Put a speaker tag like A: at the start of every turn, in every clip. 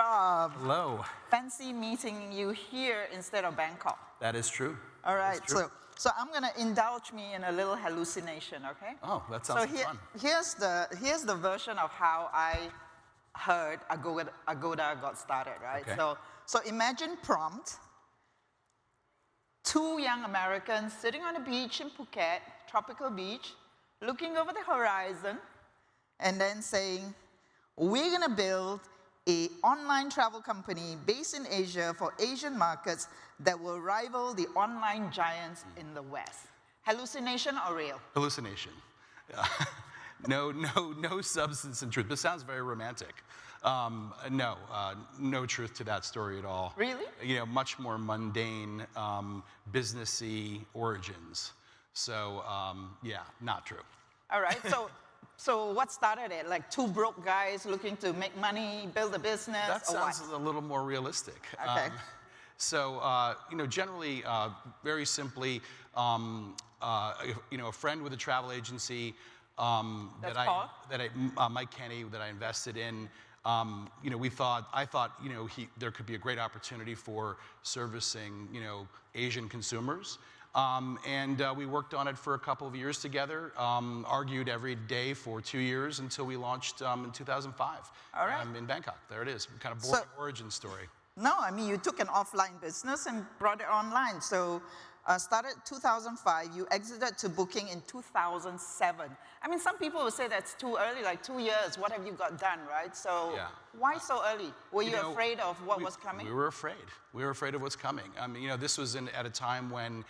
A: Rob.
B: Hello.
A: Fancy meeting you here instead of Bangkok.
B: That is true.
A: All right, so I'm going to indulge me in a little hallucination, okay?
B: Oh, that sounds fun.
A: Here's the version of how I heard Agoda got started, right?
B: Okay.
A: So imagine prompt, 2 young Americans sitting on a beach in Phuket, tropical beach, looking over the horizon, and then saying, we're going to build an online travel company based in Asia for Asian markets that will rival the online giants in the West. Hallucination or real?
B: Hallucination. No substance and truth. This sounds very romantic. No truth to that story at all.
A: Really?
B: You know, much more mundane, businessy origins. So, yeah, not true.
A: All right, so what started it? Like 2 broke guys looking to make money, build a business,
B: that
A: or what?
B: sounds a little more realistic.
A: Okay.
B: You know, generally, very simply, you know, a friend with a travel agency Mike Kenny, that I invested in. You know, I thought, you know, there could be a great opportunity for servicing, you know, Asian consumers. We worked on it for a couple of years together, argued every day for 2 years until we launched in 2005.
A: All right.
B: In Bangkok. There it is, kind of boring origin story.
A: No, I mean, you took an offline business and brought it online. So started 2005, you exited to booking in 2007. I mean, some people would say that's too early, like 2 years, what have you got done, right? So why so early? Were you afraid of what was coming?
B: We were afraid. We were afraid of what's coming. I mean, you know, this was at a time when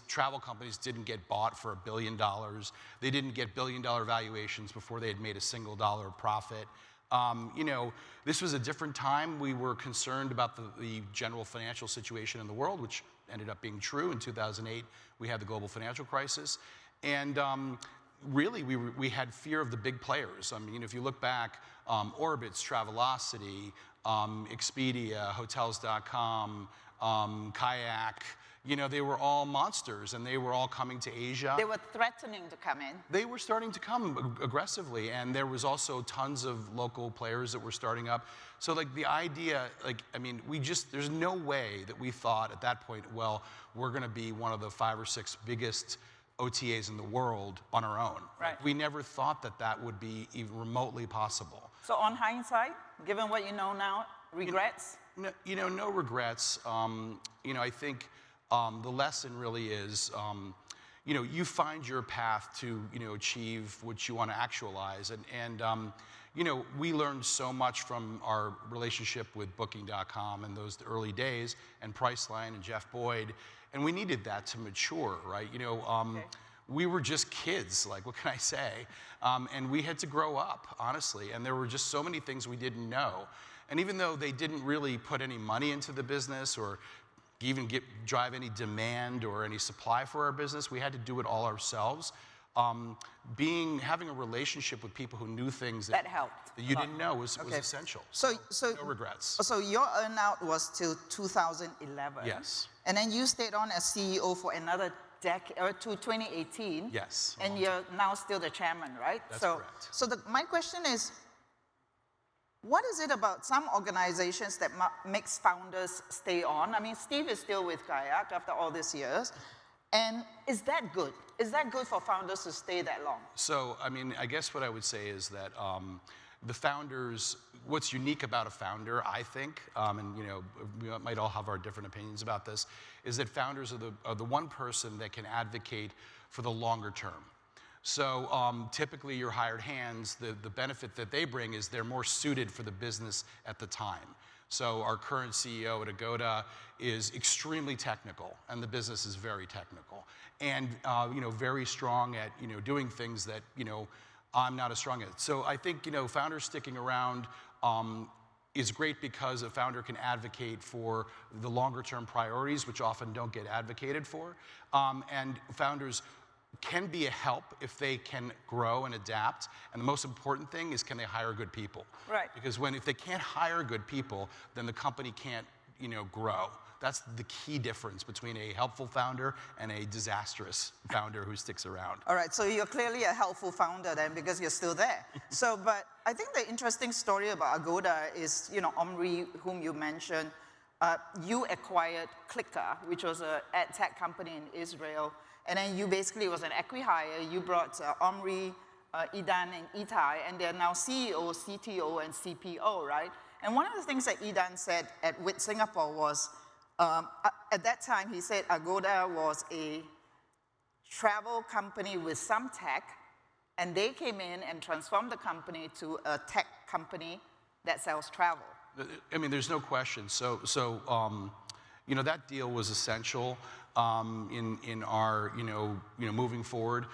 B: travel companies didn't get bought for $1 billion. They didn't get billion-dollar valuations before they had made a single dollar of profit. You know, this was a different time. We were concerned about the general financial situation in the world, which ended up being true. In 2008, we had the global financial crisis. And really, we had fear of the big players. I mean, you know, if you look back, Orbitz, Travelocity, Expedia, Hotels.com, Kayak, you know, they were all monsters, and they were all coming to Asia.
A: They were threatening to come in.
B: They were starting to come aggressively, and there was also tons of local players that were starting up. So, like, the idea, like, I mean, there's no way that we thought at that point, well, we're going to be one of the 5 or 6 biggest OTAs in the world on our own.
A: Right.
B: We never thought that would be even remotely possible.
A: So on hindsight, given what you know now, regrets?
B: You know, no regrets. You know, I think the lesson really is, you know, you find your path to, you know, achieve what you want to actualize. And you know, we learned so much from our relationship with Booking.com in those early days, and Priceline and Jeff Boyd, and we needed that to mature, right? You know, we were just kids, like, what can I say? And we had to grow up, honestly, and there were just so many things we didn't know. And even though they didn't really put any money into the business or even drive any demand or any supply for our business, we had to do it all ourselves. Having a relationship with people who knew things that
A: helped.
B: That you didn't know was essential. So no regrets.
A: So your earnout was till 2011.
B: Yes.
A: And then you stayed on as CEO for another decade, or to 2018.
B: Yes.
A: And you're now still the chairman, right?
B: That's correct.
A: So my question is, what is it about some organizations that makes founders stay on? I mean, Steve is still with Kayak after all these years. And is that good? Is that good for founders to stay that long? So,
B: I mean, I guess what I would say is that the founders, what's unique about a founder, I think, and you know, we might all have our different opinions about this, is that founders are the one person that can advocate for the longer term. So typically your hired hands, the benefit that they bring is they're more suited for the business at the time. So our current CEO at Agoda is extremely technical, and the business is very technical, and you know, very strong at, you know, doing things that, you know, I'm not as strong at. So I think, you know, founders sticking around is great because a founder can advocate for the longer term priorities, which often don't get advocated for, and founders can be a help if they can grow and adapt. And the most important thing is, can they hire good people?
A: Right.
B: Because if they can't hire good people, then the company can't, grow. That's the key difference between a helpful founder and a disastrous founder who sticks around.
A: All right, so you're clearly a helpful founder then because you're still there. But I think the interesting story about Agoda is, Omri, whom you mentioned, you acquired Clicker, which was an ad tech company in Israel, and then you basically was an acqui-hire. You brought Omri, Idan, and Itai, and they're now CEO, CTO, and CPO, right? And one of the things that Idan said at WIT Singapore was, at that time, he said Agoda was a travel company with some tech, and they came in and transformed the company to a tech company that sells travel.
B: I mean, there's no question. So that deal was essential in our, moving forward.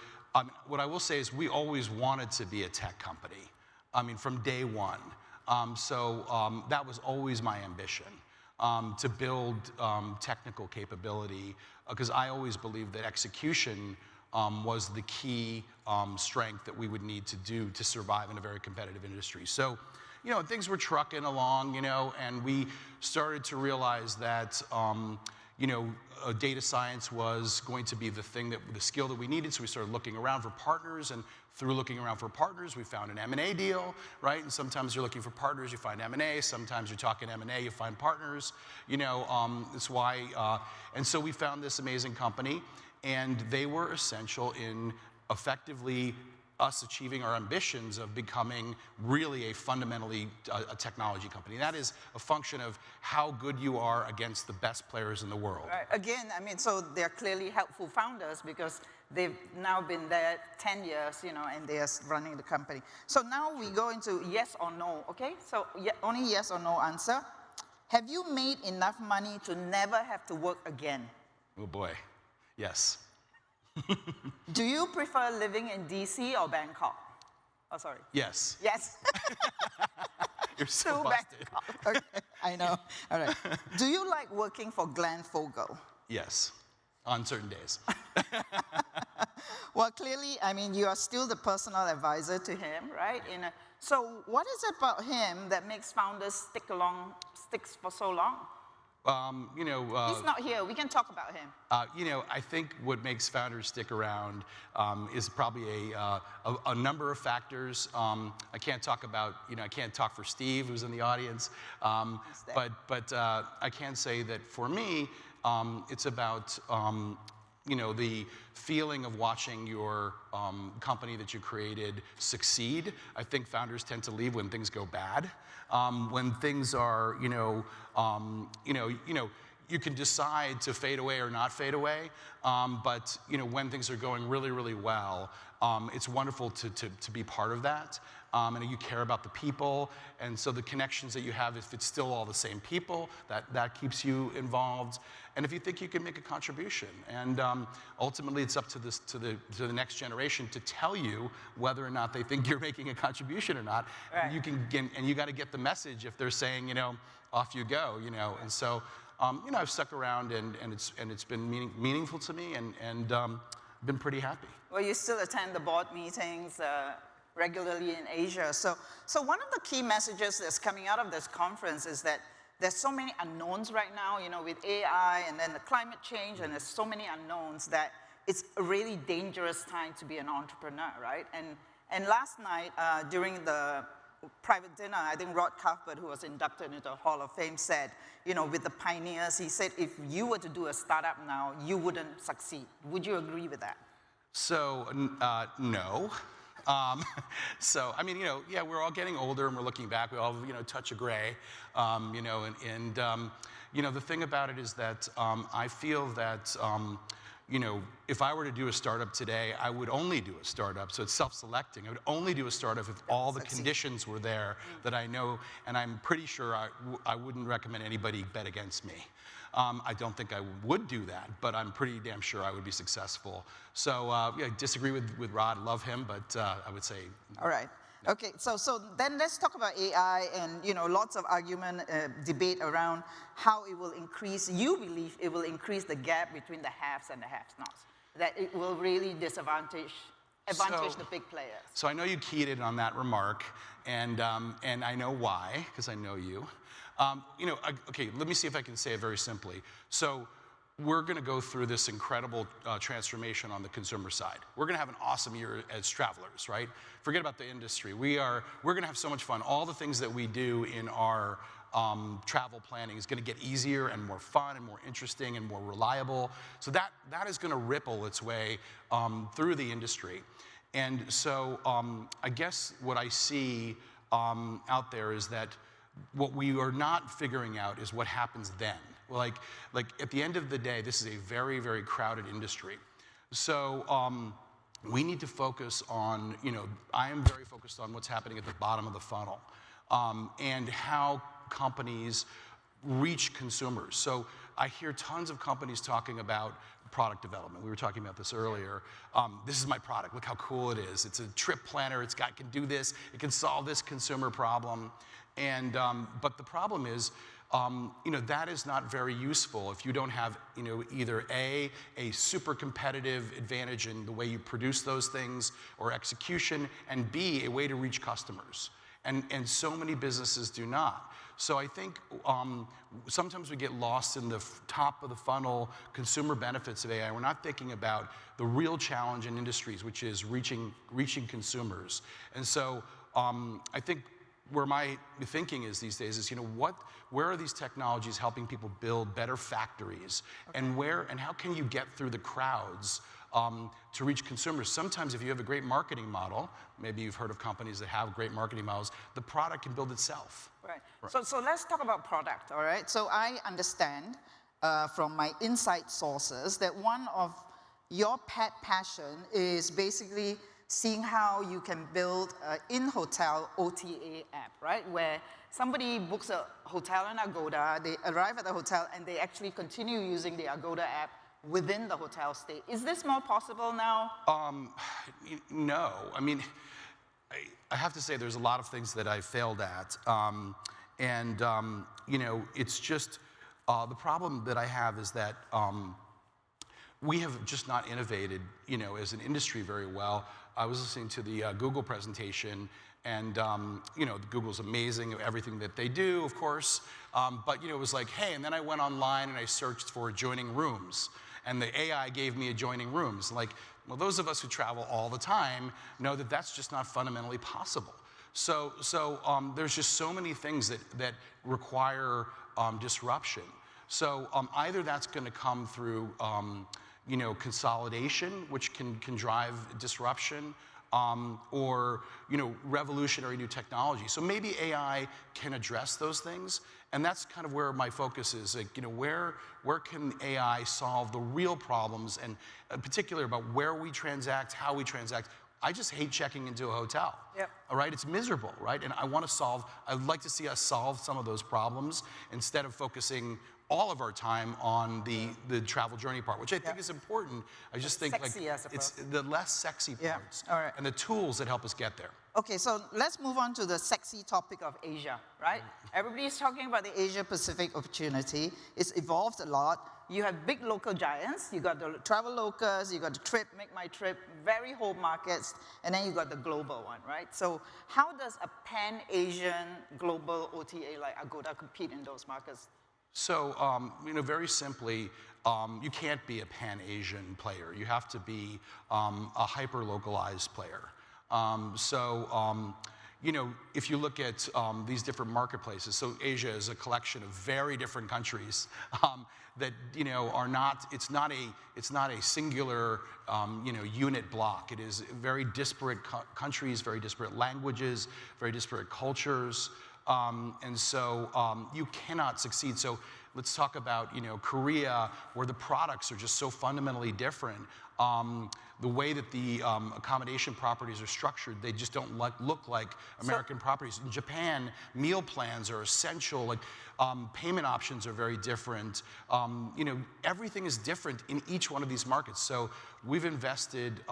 B: What I will say is we always wanted to be a tech company. I mean, from day one. That was always my ambition. To build technical capability, because I always believed that execution was the key strength that we would need to do to survive in a very competitive industry. So, things were trucking along, and we started to realize that, data science was going to be the skill that we needed. So we started looking around for partners, and through looking around for partners, we found an M&A deal, right? And sometimes you're looking for partners, you find M&A. Sometimes you're talking M&A, you find partners. That's why. And so we found this amazing company, and they were essential in effectively us achieving our ambitions of becoming really a fundamentally a technology company. That is a function of how good you are against the best players in the world.
A: Right. Again, I mean, so they're clearly helpful founders because they've now been there 10 years, and they're running the company. So now we go into yes or no, okay? So only yes or no answer. Have you made enough money to never have to work again?
B: Oh boy, yes.
A: Do you prefer living in DC or Bangkok? Oh, sorry.
B: Yes.
A: Yes.
B: You're so busted.
A: Okay, I know. All right. Do you like working for Glenn Fogel?
B: Yes, on certain days.
A: Well, clearly, I mean, you are still the personal advisor to him, right? So what is it about him that makes founders sticks for so long? He's not here. We can talk about him.
B: I think what makes founders stick around is probably a number of factors. I can't talk about, I can't talk for Steve, who's in the audience. But I can say that for me, it's about, the feeling of watching your company that you created succeed. I think founders tend to leave when things go bad. When things are, you can decide to fade away or not fade away. But when things are going really, really well, it's wonderful to be part of that. And you care about the people, and so the connections that you have, if it's still all the same people, that keeps you involved. And if you think you can make a contribution, and ultimately it's up to the next generation to tell you whether or not they think you're making a contribution or not. Right. And you got to get the message if they're saying, off you go, And so, I've stuck around, and it's been meaningful to me, and been pretty happy.
A: Well, you still attend the board meetings regularly in Asia. So one of the key messages that's coming out of this conference is that there's so many unknowns right now, with AI and then the climate change, and there's so many unknowns that it's a really dangerous time to be an entrepreneur, right? And last night, during the private dinner, I think Rod Cuthbert, who was inducted into the Hall of Fame, said, with the pioneers, he said, if you were to do a startup now, you wouldn't succeed. Would you agree with that?
B: So, no. So, I mean, we're all getting older, and we're looking back. We all have, a touch of gray, the thing about it is that I feel that, if I were to do a startup today, I would only do a startup. So it's self-selecting. I would only do a startup if all the conditions were there that I know, and I'm pretty sure I wouldn't recommend anybody bet against me. I don't think I would do that, but I'm pretty damn sure I would be successful. So, I disagree with Rod, love him, but I would say.
A: All right. No. Okay, so then let's talk about AI and, lots of argument, debate around how it will increase, you believe it will increase the gap between the haves and the have-nots, that it will really disadvantage advantage the big players.
B: So I know you keyed in on that remark, and I know why, because I know you. Okay, let me see if I can say it very simply. So we're going to go through this incredible transformation on the consumer side. We're going to have an awesome year as travelers, right? Forget about the industry. We're going to have so much fun. All the things that we do in our travel planning is going to get easier and more fun and more interesting and more reliable. So that is going to ripple its way through the industry. And so I guess what I see out there is that what we are not figuring out is what happens then. Like at the end of the day, this is a very, very crowded industry. So we need to focus on, I am very focused on what's happening at the bottom of the funnel and how companies reach consumers. So I hear tons of companies talking about product development. We were talking about this earlier. This is my product. Look how cool it is. It's a trip planner. It can do this. It can solve this consumer problem. And but the problem is, that is not very useful if you don't have, either a super competitive advantage in the way you produce those things or execution, and B, a way to reach customers. And so many businesses do not. So I think sometimes we get lost in the top of the funnel consumer benefits of AI. We're not thinking about the real challenge in industries, which is reaching consumers. And so I think where my thinking is these days is, where are these technologies helping people build better factories? Okay. And how can you get through the crowds to reach consumers? Sometimes if you have a great marketing model, maybe you've heard of companies that have great marketing models, the product can build itself.
A: Right. So let's talk about product, all right? So I understand from my inside sources that one of your pet passion is basically seeing how you can build an in-hotel OTA app, right? Where somebody books a hotel in Agoda, they arrive at the hotel, and they actually continue using the Agoda app within the hotel stay. Is this more possible now?
B: No. I mean, I have to say there's a lot of things that I failed at. It's just, the problem that I have is that we have just not innovated, as an industry very well. I was listening to the Google presentation, and Google's amazing at everything that they do, of course. But it was like, hey, and then I went online and I searched for adjoining rooms, and the AI gave me adjoining rooms. Like, well, those of us who travel all the time know that that's just not fundamentally possible. So there's just so many things that require disruption. So either that's going to come through consolidation, which can drive disruption, or revolutionary new technology. So maybe AI can address those things, and that's kind of where my focus is. Like, where can AI solve the real problems, and in particular about where we transact, how we transact. I just hate checking into a hotel. Yep. All right, it's miserable, right? And I'd like to see us solve some of those problems instead of focusing all of our time on the travel journey part, which I think is important. I just think it's the less sexy parts and the tools that help us get there.
A: Okay, so let's move on to the sexy topic of Asia, right? Everybody's talking about the Asia-Pacific opportunity. It's evolved a lot. You have big local giants. You got the Travelocas, you got the Trip, Make My Trip, very home markets, and then you got the global one, right? So how does a pan-Asian global OTA like Agoda compete in those markets?
B: So, very simply, you can't be a pan-Asian player. You have to be a hyper-localized player. If you look at these different marketplaces, so Asia is a collection of very different countries that are not. It's not a singular unit block. It is very disparate countries, very disparate languages, very disparate cultures. You cannot succeed. So let's talk about Korea, where the products are just so fundamentally different. The way that the accommodation properties are structured, they just don't look like American properties. In Japan, meal plans are essential. Like payment options are very different. Everything is different in each one of these markets. So we've invested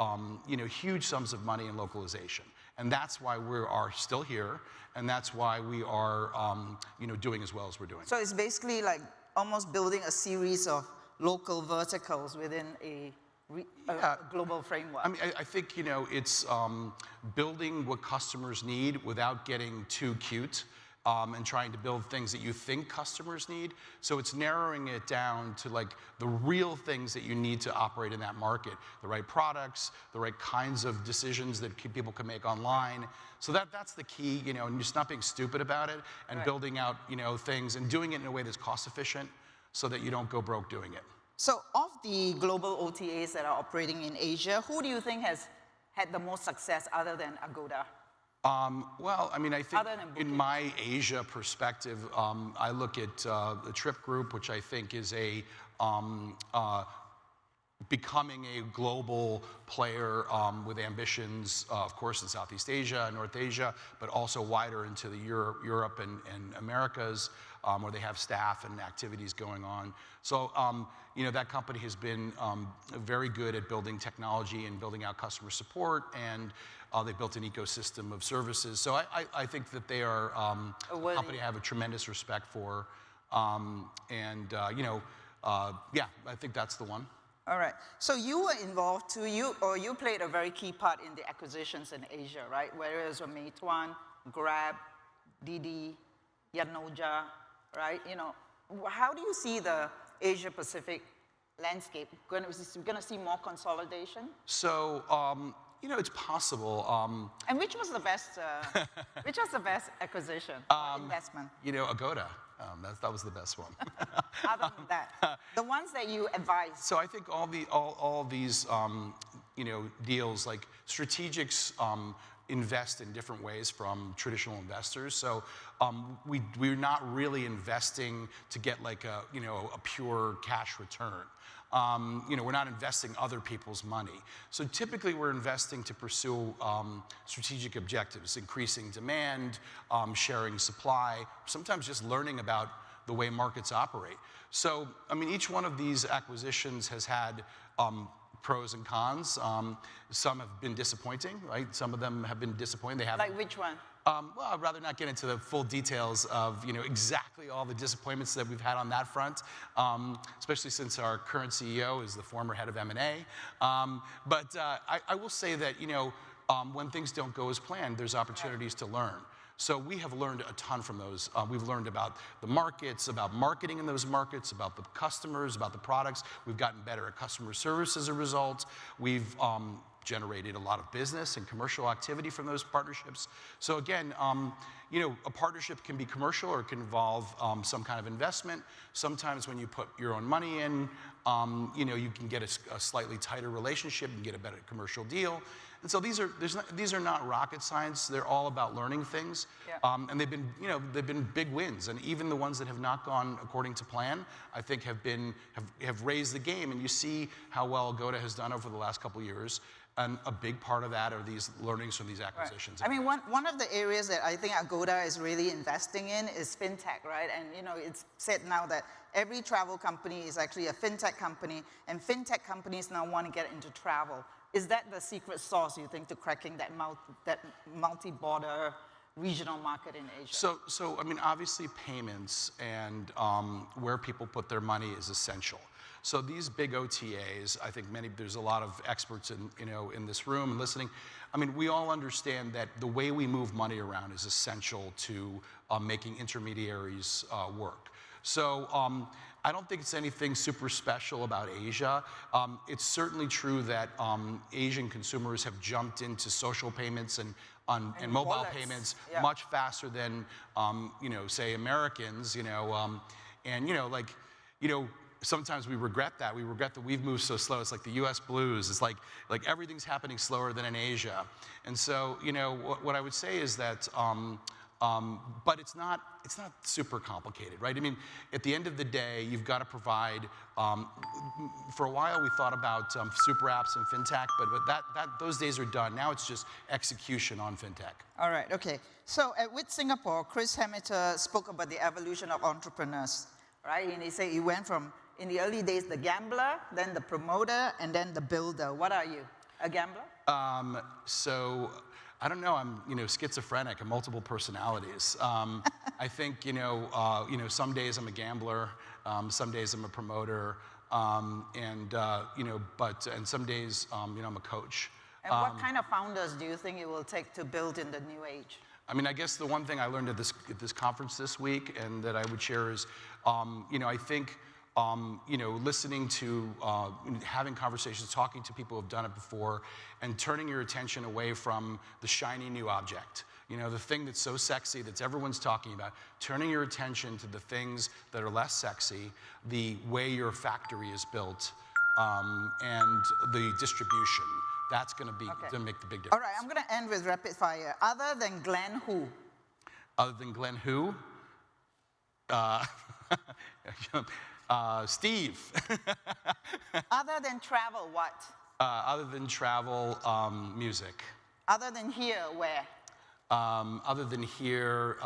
B: huge sums of money in localization, and that's why we are still here. And that's why we are, doing as well as we're doing.
A: So it's basically like almost building a series of local verticals within a a global framework?
B: I mean, I think, it's building what customers need without getting too cute. And trying to build things that you think customers need. So it's narrowing it down to like the real things that you need to operate in that market, the right products, the right kinds of decisions that people can make online. So that's the key, and just not being stupid about it and building out, things and doing it in a way that's cost efficient so that you don't go broke doing it.
A: So of the global OTAs that are operating in Asia, who do you think has had the most success other than Agoda?
B: Well, I mean, I think in my Asia perspective, I look at the Trip Group, which I think is becoming a global player with ambitions, of course, in Southeast Asia, North Asia, but also wider into the Europe and Americas, where they have staff and activities going on. So, that company has been very good at building technology and building out customer support, and they've built an ecosystem of services. So I think that they are a company I have a tremendous respect for. Yeah, I think that's the one.
A: All right. So you were involved too, you played a very key part in the acquisitions in Asia, right? Whereas Meituan, Grab, Didi, Yanoja, right? How do you see the Asia Pacific landscape? We're going to see more consolidation?
B: So, it's possible.
A: And which was the best acquisition, investment?
B: Agoda. That was the best one.
A: Other than that, the ones that you advised.
B: So I think all these deals, like strategics, invest in different ways from traditional investors. So we're not really investing to get like a pure cash return. We're not investing other people's money. So typically we're investing to pursue strategic objectives, increasing demand, sharing supply, sometimes just learning about the way markets operate. So, I mean, each one of these acquisitions has had pros and cons. Some have been disappointing, right? Some of them have been disappointing. They have.
A: Like which one?
B: Well, I'd rather not get into the full details of exactly all the disappointments that we've had on that front, especially since our current CEO is the former head of M&A. But I will say that when things don't go as planned, there's opportunities to learn. So we have learned a ton from those. We've learned about the markets, about marketing in those markets, about the customers, about the products. We've gotten better at customer service as a result. We've generated a lot of business and commercial activity from those partnerships. So again, a partnership can be commercial or it can involve some kind of investment. Sometimes when you put your own money in, you can get a slightly tighter relationship and get a better commercial deal. And so these are not rocket science. They're all about learning things. Yeah. And they've been big wins. And even the ones that have not gone according to plan, I think have raised the game. And you see how well Agoda has done over the last couple of years. And a big part of that are these learnings from these acquisitions.
A: Right. I mean, one of the areas that I think Agoda is really investing in is fintech, right? And it's said now that every travel company is actually a fintech company, and fintech companies now want to get into travel. Is that the secret sauce, you think, to cracking that multi-border regional market in Asia?
B: So I mean, obviously payments and where people put their money is essential. So these big OTAs, I think there's a lot of experts in this room and listening. I mean, we all understand that the way we move money around is essential to making intermediaries work. So I don't think it's anything super special about Asia. It's certainly true that Asian consumers have jumped into social payments and mobile
A: wallets.
B: Payments
A: Yeah.
B: much faster than say Americans. Sometimes we regret that. We regret that we've moved so slow. It's like the U.S. blues. It's like everything's happening slower than in Asia. And so, what I would say is that, but it's not super complicated, right? I mean, at the end of the day, you've got to provide. For a while, we thought about super apps and fintech, but those days are done. Now it's just execution on fintech.
A: All right. Okay. So at WIT Singapore, Chris Hemmeter spoke about the evolution of entrepreneurs, right? And he said he went from, in the early days, the gambler, then the promoter, and then the builder. What are you? A gambler?
B: So I don't know. I'm schizophrenic and multiple personalities. I think some days I'm a gambler, some days I'm a promoter, And some days, I'm a coach.
A: And what kind of founders do you think it will take to build in the new age?
B: I mean, I guess the one thing I learned at this conference this week, and that I would share is, I think, listening to, having conversations, talking to people who have done it before, and turning your attention away from the shiny new object. The thing that's so sexy that everyone's talking about, turning your attention to the things that are less sexy, the way your factory is built, and the distribution. That's going to make the big difference.
A: All right, I'm going to end with rapid fire. Other than Glenn, who?
B: Other than Glenn, who? Steve.
A: Other than travel, what?
B: Other than travel, music.
A: Other than here, where?
B: Other than here,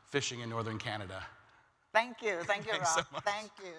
B: fishing in northern Canada.
A: Thank you, Rob.
B: So much.
A: Thank you.